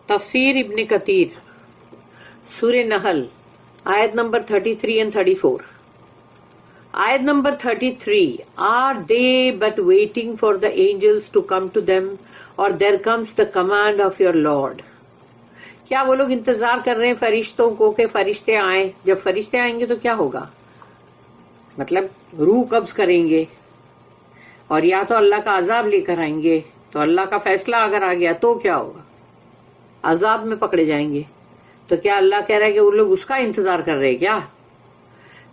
تفسیر ابن کثیر سورہ نحل آیت نمبر 33 and 34. آیت number 33. Are they but waiting for the angels to come to them, or there comes the command of your Lord? کیا وہ لوگ انتظار کر رہے ہیں فرشتوں کو کہ فرشتے آئیں؟ جب فرشتے آئیں گے تو کیا ہوگا؟ مطلب روح قبض کریں گے، اور یا تو اللہ کا عذاب لے کر آئیں گے. تو اللہ کا فیصلہ اگر آ گیا تو کیا ہوگا؟ عذاب میں پکڑے جائیں گے. تو کیا اللہ کہہ رہا ہے کہ وہ لوگ اس کا انتظار کر رہے کیا؟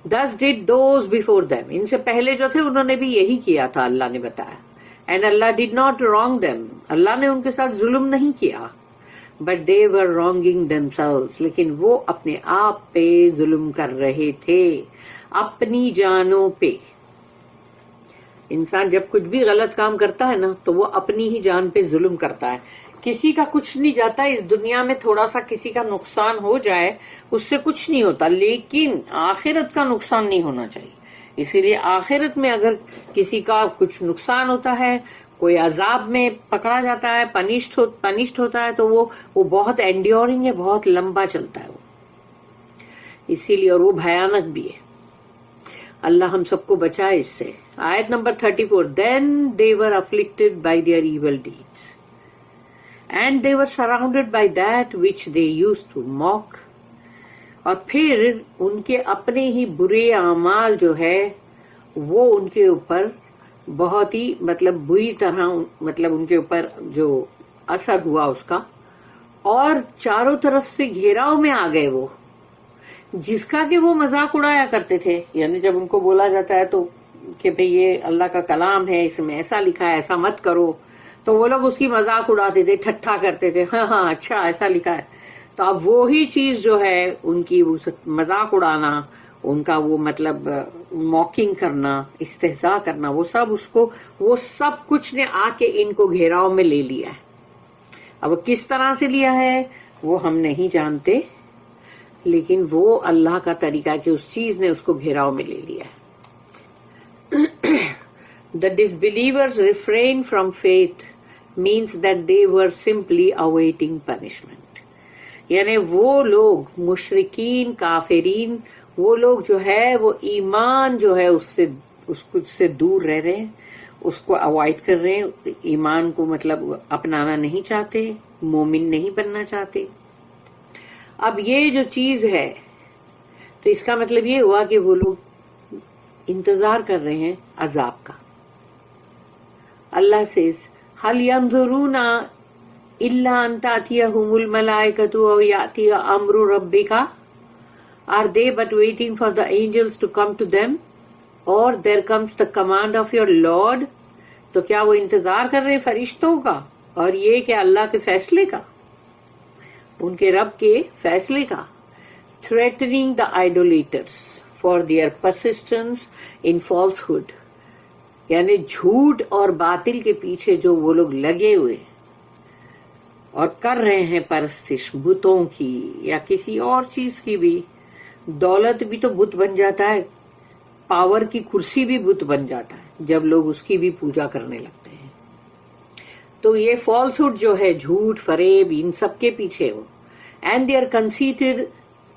Thus did those before them. ان سے پہلے جو تھے انہوں نے بھی یہی کیا تھا، اللہ نے بتایا. And Allah did not wrong them. اللہ نے ان کے ساتھ ظلم نہیں کیا. But they were wronging themselves. لیکن وہ اپنے آپ پہ ظلم کر رہے تھے، اپنی جانوں پہ. انسان جب کچھ بھی غلط کام کرتا ہے نا تو وہ اپنی ہی جان پہ ظلم کرتا ہے. کسی کا کچھ نہیں جاتا اس دنیا میں، تھوڑا سا کسی کا نقصان ہو جائے اس سے کچھ نہیں ہوتا، لیکن آخرت کا نقصان نہیں ہونا چاہیے. اسی لیے آخرت میں اگر کسی کا کچھ نقصان ہوتا ہے، کوئی عذاب میں پکڑا جاتا ہے، پنشڈ ہوتا ہے، تو وہ بہت انڈیورنگ ہے، بہت لمبا چلتا ہے وہ، اسی لیے، اور وہ بھیانک بھی ہے. اللہ ہم سب کو بچائے اس سے. آیت number 34. Then they were afflicted by their evil deeds, and they were surrounded by that which they used to mock. اور پھر ان کے اپنے ہی برے اعمال جو ہے وہ ان کے اوپر بہت ہی بری طرح ان کے اوپر جو اثر ہوا اس کا، اور چاروں طرف سے گھیراؤ میں آ گئے وہ، جس کا کہ وہ مذاق اڑایا کرتے تھے. یعنی جب ان کو بولا جاتا ہے تو کہ بھئی یہ اللہ کا کلام ہے، اس میں ایسا لکھا ہے، ایسا مت کرو، تو وہ لوگ اس کی مذاق اڑاتے تھے، ٹھٹھا کرتے تھے، ہاں اچھا ایسا لکھا ہے. تو اب وہی چیز جو ہے ان کی مذاق اڑانا، ان کا وہ موکنگ کرنا، استہزاء کرنا، وہ سب کچھ نے آ کے ان کو گھیراؤ میں لے لیا ہے. اب وہ کس طرح سے لیا ہے وہ ہم نہیں جانتے، لیکن وہ اللہ کا طریقہ ہے کہ اس چیز نے اس کو گھیراؤ میں لے لیا ہے. The disbelievers refrain from faith means that they were simply awaiting punishment. یعنی وہ لوگ مشرکین، کافرین، وہ لوگ جو ہے وہ ایمان جو ہے اس سے دور رہ رہے ہیں، اس کو اوائڈ کر رہے ہیں، ایمان کو اپنانا نہیں چاہتے، مومن نہیں بننا چاہتے. اب یہ جو چیز ہے تو اس کا مطلب یہ ہوا کہ وہ لوگ انتظار کر رہے ہیں عذاب کا. اللہ says هل ينظرون إلا أن تأتيهم الملائكة أو يأتي أمر ربك. Are they but waiting for the angels to come to them, or there comes the command of your Lord. تو کیا وہ انتظار کر رہے ہیں فرشتوں کا اور یہ کہ اللہ کے فیصلے کا، ان کے رب کے فیصلے کا. Threatening the idolaters for their persistence in falsehood. یعنی جھوٹ اور باطل کے پیچھے جو وہ لوگ لگے ہوئے اور کر رہے ہیں پرستش بتوں کی یا کسی اور چیز کی بھی. دولت بھی تو بت بن جاتا ہے، پاور کی کرسی بھی بت بن جاتا ہے جب لوگ اس کی بھی پوجا کرنے لگتے ہیں. تو یہ فالسہڈ جو ہے، جھوٹ، فریب، ان سب کے پیچھے وہ. And they are conceited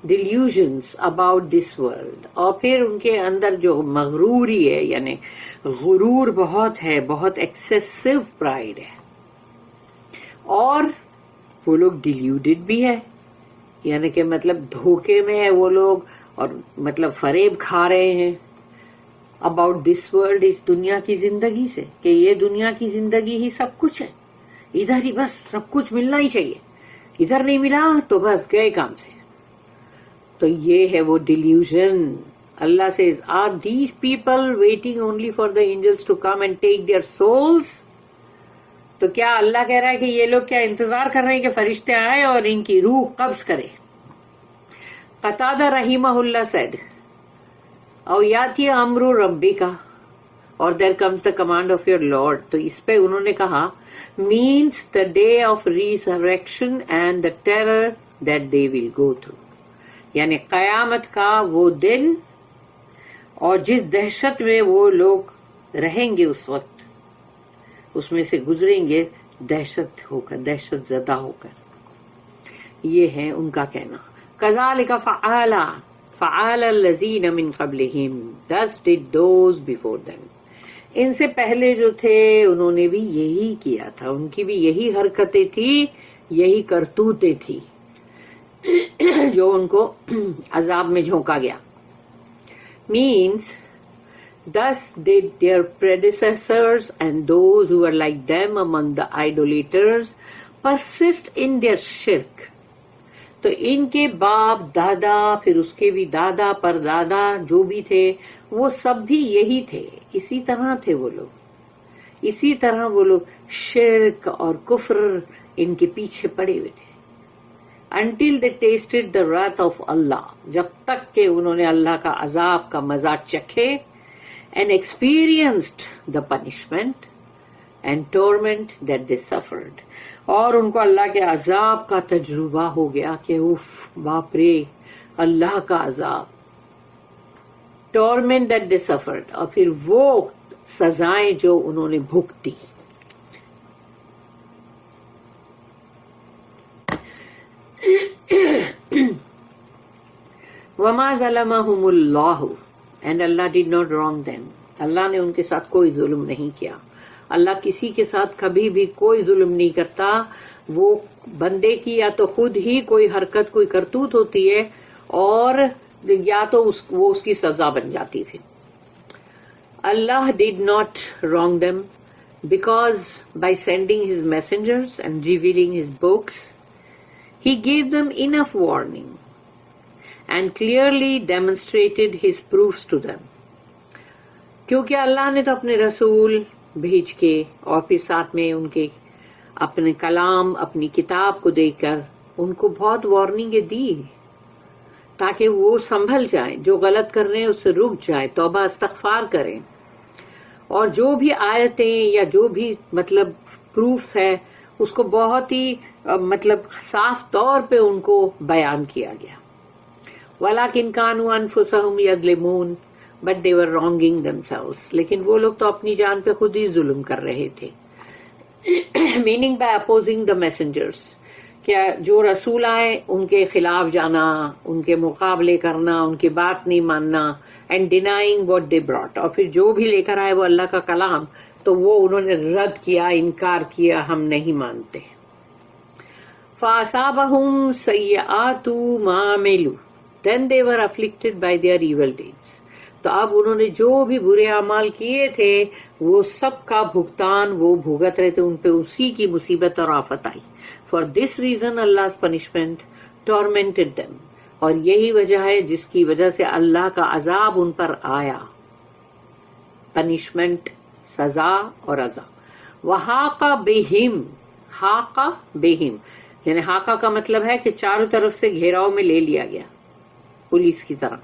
delusions about this world. اور پھر ان کے اندر جو مغروری ہے، یعنی غرور بہت ہے، بہت ایکسیسو پرائڈ ہے. اور وہ لوگ ڈیلیوڈڈ بھی ہے، یعنی کہ دھوکے میں ہے وہ لوگ، اور فریب کھا رہے ہیں about this world، اس دنیا کی زندگی سے، کہ یہ دنیا کی زندگی ہی سب کچھ ہے، ادھر ہی بس سب کچھ ملنا ہی چاہیے، ادھر نہیں ملا تو بس گئے کام سے. تو یہ ہے وہ delusion. Allah says, are these people waiting only for the angels to come and take their souls. تو کیا اللہ کہہ رہا ہے کہ یہ لوگ کیا انتظار کر رہے ہیں کہ فرشتے آئے اور ان کی روح قبض کرے. قتادہ رحمہ اللہ said, او یاتی امر ربک اور there comes the command of your Lord. تو اس پہ انہوں نے کہا means the day of resurrection and the terror that they will go through. یعنی قیامت کا وہ دن اور جس دہشت میں وہ لوگ رہیں گے اس وقت، اس میں سے گزریں گے دہشت زدہ ہو کر. یہ ہے ان کا کہنا. کذالک فعل الذین من قبلہم thus did those before them. ان سے پہلے جو تھے انہوں نے بھی یہی کیا تھا، ان کی بھی یہی حرکتیں تھی، یہی کرتوتیں تھی جو ان کو عذاب میں جھونکا گیا. means thus did their predecessors and those who were like them among the idolaters persist in their shirk. تو ان کے باپ دادا، پھر اس کے بھی دادا پر دادا جو بھی تھے وہ سب بھی یہی تھے، اسی طرح تھے وہ لوگ، اسی طرح وہ لوگ شرک اور کفر ان کے پیچھے پڑے ہوئے تھے. until they tasted the wrath of Allah، جب تک کہ انہوں نے اللہ کا عذاب کا مزہ چکھے، and experienced the punishment and torment that they suffered، اور ان کو اللہ کے عذاب کا تجربہ ہو گیا کہ اف باپ رے اللہ کا عذاب، torment that they suffered، اور پھر وہ سزائیں جو انہوں نے بھگتی. وَمَا ظَلَمَهُمُ اللَّهُ and Allah did not wrong them. اللہ نے ان کے ساتھ کوئی ظلم نہیں کیا. اللہ کسی کے ساتھ کبھی بھی کوئی ظلم نہیں کرتا. وہ بندے کی یا تو خود ہی کوئی حرکت کوئی کرتوت ہوتی ہے اور یا تو وہ اس کی سزا بن جاتی. پھر اللہ did not wrong them because by sending his messengers and revealing his books he gave them enough warning and clearly demonstrated his proofs to them. کیونکہ اللہ نے تو اپنے رسول بھیج کے اور پھر ساتھ میں ان کے اپنے کلام اپنی کتاب کو دے کر ان کو بہت وارننگیں دی تاکہ وہ سنبھل جائیں، جو غلط کر رہے ہیں اس سے رک جائیں، توبہ استغفار کریں، اور جو بھی آیتیں یا جو بھی مطلب پروفس ہے اس کو بہت ہی مطلب صاف طور پہ ان کو بیان کیا گیا. وَلَكِنْ كَانُوا أَنفُسَهُمْ يَظْلِمُونَ but they were wronging themselves. لیکن وہ لوگ تو اپنی جان پہ خود ہی ظلم کر رہے تھے. meaning by opposing the messengers، کیا جو رسول آئے ان کے خلاف جانا، ان کے مقابلے کرنا، ان کی بات نہیں ماننا، and denying what they brought، اور پھر جو بھی لے کر آئے وہ اللہ کا کلام تو وہ انہوں نے رد کیا، انکار کیا، ہم نہیں مانتے. فَأَصَابَهُمْ سَيِّئَاتُ مَا عَمِلُوا then they were afflicted by their evil deeds. تو اب انہوں نے جو بھی برے اعمال کیے تھے وہ سب کا بھگتان وہ بھگت رہے تھے، ان پہ اسی کی مصیبت اور آفت آئی. For this reason Allah's punishment tormented them، اور یہی وجہ ہے جس کی وجہ سے اللہ کا عذاب ان پر آیا. پنشمنٹ، سزا اور عذاب. وَحَاقَ بِهِمْ، حَاقَ بِهِمْ یعنی حاقہ کا مطلب ہے کہ چاروں طرف سے گھیراؤ میں لے لیا گیا پولیس کی طرح.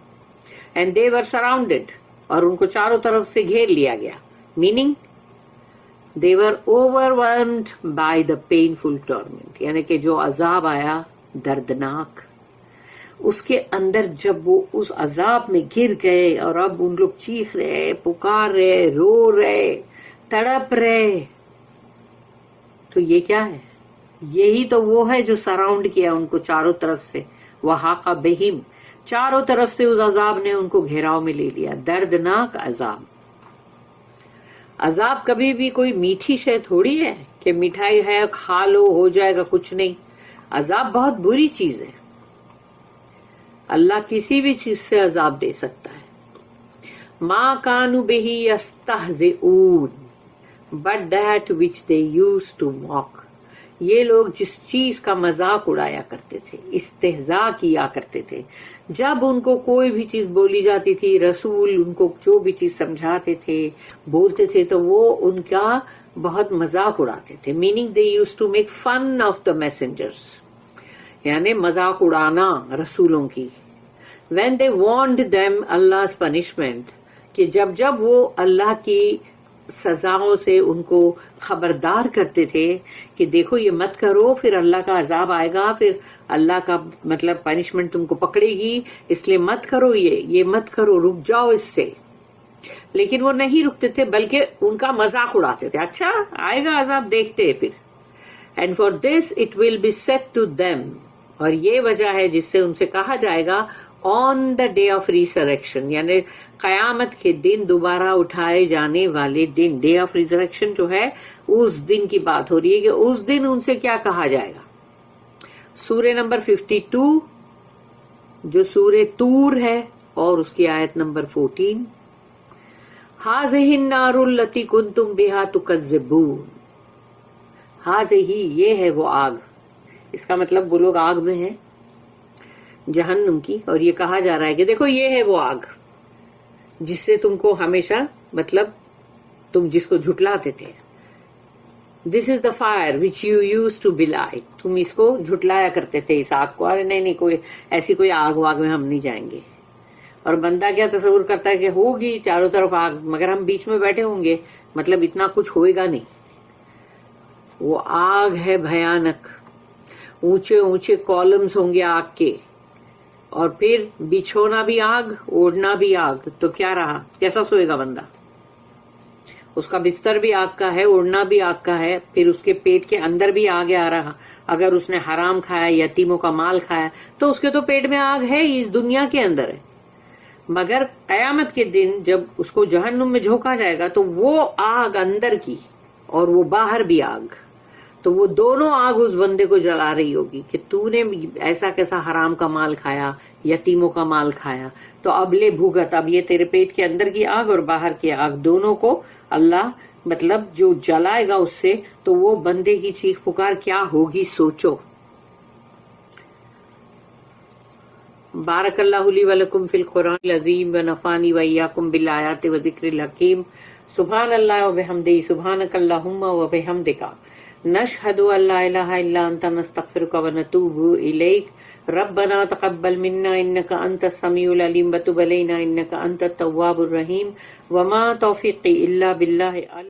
And they were surrounded، اور ان کو چاروں طرف سے گھیر لیا گیا. meaning they were overwhelmed by the painful torment، یعنی کہ جو عذاب آیا دردناک، اس کے اندر جب وہ اس عذاب میں گر گئے اور اب ان لوگ چیخ رہے، پکار رہے، رو رہے، تڑپ رہے، تو یہ کیا ہے؟ یہی تو وہ ہے جو سراؤنڈ کیا ان کو چاروں طرف سے. وَحَاقَ بِهِمْ، چاروں طرف سے اس عذاب نے ان کو گھیراؤ میں لے لیا. دردناک عذاب. عذاب کبھی بھی کوئی میٹھی شے تھوڑی ہے کہ مٹھائی ہے کھا لو ہو جائے گا، کچھ نہیں. عذاب بہت بری چیز ہے. اللہ کسی بھی چیز سے عذاب دے سکتا ہے. مَا كَانُوا بِهِ يَسْتَهْزِئُونَ but that which they used to mock، یہ لوگ جس چیز کا مذاق اڑایا کرتے تھے، استہزاء کیا کرتے تھے، جب ان کو کوئی بھی چیز بولی جاتی تھی، رسول ان کو جو بھی چیز سمجھاتے تھے بولتے تھے تو وہ ان کا بہت مذاق اڑاتے تھے. meaning they used to make fun of the messengers، یعنی مذاق اڑانا رسولوں کی. when they warned them Allah's punishment، کہ جب وہ اللہ کی سزاؤں سے ان کو خبردار کرتے تھے کہ دیکھو یہ مت کرو پھر اللہ کا عذاب آئے گا، پھر اللہ کا مطلب پنشمنٹ تم کو پکڑے گی، اس لیے مت کرو، یہ مت کرو، رک جاؤ اس سے. لیکن وہ نہیں رکتے تھے بلکہ ان کا مذاق اڑاتے تھے. اچھا آئے گا عذاب، دیکھتے پھر. and for this it will be said to them، اور یہ وجہ ہے جس سے ان سے کہا جائے گا آن دا ڈے آف ریسریکشن، یعنی قیامت کے دن دوبارہ اٹھائے جانے والے دن. ڈے آف ریسریکشن جو ہے اس دن کی بات ہو رہی ہے کہ اس دن ان سے کیا کہا جائے گا. سورہ نمبر 52 جو سورہ طور ہے اور اس کی آیت نمبر 14، ہذہ النار التی کنتم بہا تکذبون. ہذہ، یہ ہے وہ آگ. اس کا مطلب وہ لوگ آگ میں ہیں جہنم کی، اور یہ کہا جا رہا ہے کہ دیکھو یہ ہے وہ آگ جس سے تم کو ہمیشہ، مطلب تم جس کو جھٹلاتے تھے. This is the fire which you used to belie. تم اس کو جھٹلایا کرتے تھے اس آگ کو. ارے نہیں کوئی ایسی کوئی آگ واگ میں ہم نہیں جائیں گے. اور بندہ کیا تصور کرتا ہے کہ ہوگی چاروں طرف آگ مگر ہم بیچ میں بیٹھے ہوں گے، مطلب اتنا کچھ ہوئے گا نہیں. وہ آگ ہے بھیانک، اونچے اونچے کالمز ہوں گے آگ کے، اور پھر بچھونا بھی آگ، اوڑھنا بھی آگ. تو کیا رہا، کیسا سوئے گا بندہ؟ اس کا بستر بھی آگ کا ہے، اوڑھنا بھی آگ کا ہے، پھر اس کے پیٹ کے اندر بھی آگ آ رہا. اگر اس نے حرام کھایا، یتیموں کا مال کھایا، تو اس کے تو پیٹ میں آگ ہے ہی، اس دنیا کے اندر ہے. مگر قیامت کے دن جب اس کو جہنم میں جھونکا جائے گا تو وہ آگ اندر کی اور وہ باہر بھی آگ، تو وہ دونوں آگ اس بندے کو جلا رہی ہوگی کہ تو نے ایسا کیسا حرام کا مال کھایا، یتیموں کا مال کھایا، تو اب لے بھوگت. اب یہ تیرے پیٹ کے اندر کی آگ اور باہر کی آگ دونوں کو اللہ مطلب جو جلائے گا اس سے. تو وہ بندے کی چیخ پکار کیا ہوگی، سوچو. بارک اللہ لی ولکم فی القرآن العظیم ونفعنی وإیاکم بالآیات وذکر الحکیم. سبحان اللہ وبحمدہ، سبحانک اللہم وبحمدک، نشہد ان لا الہ الا انت، نستغفرک ونتوب الیک. ربنا تقبل منا انک انت السمیع العلیم وتب علینا انک انت التواب الرحیم. وما توفیقی الا باللہ.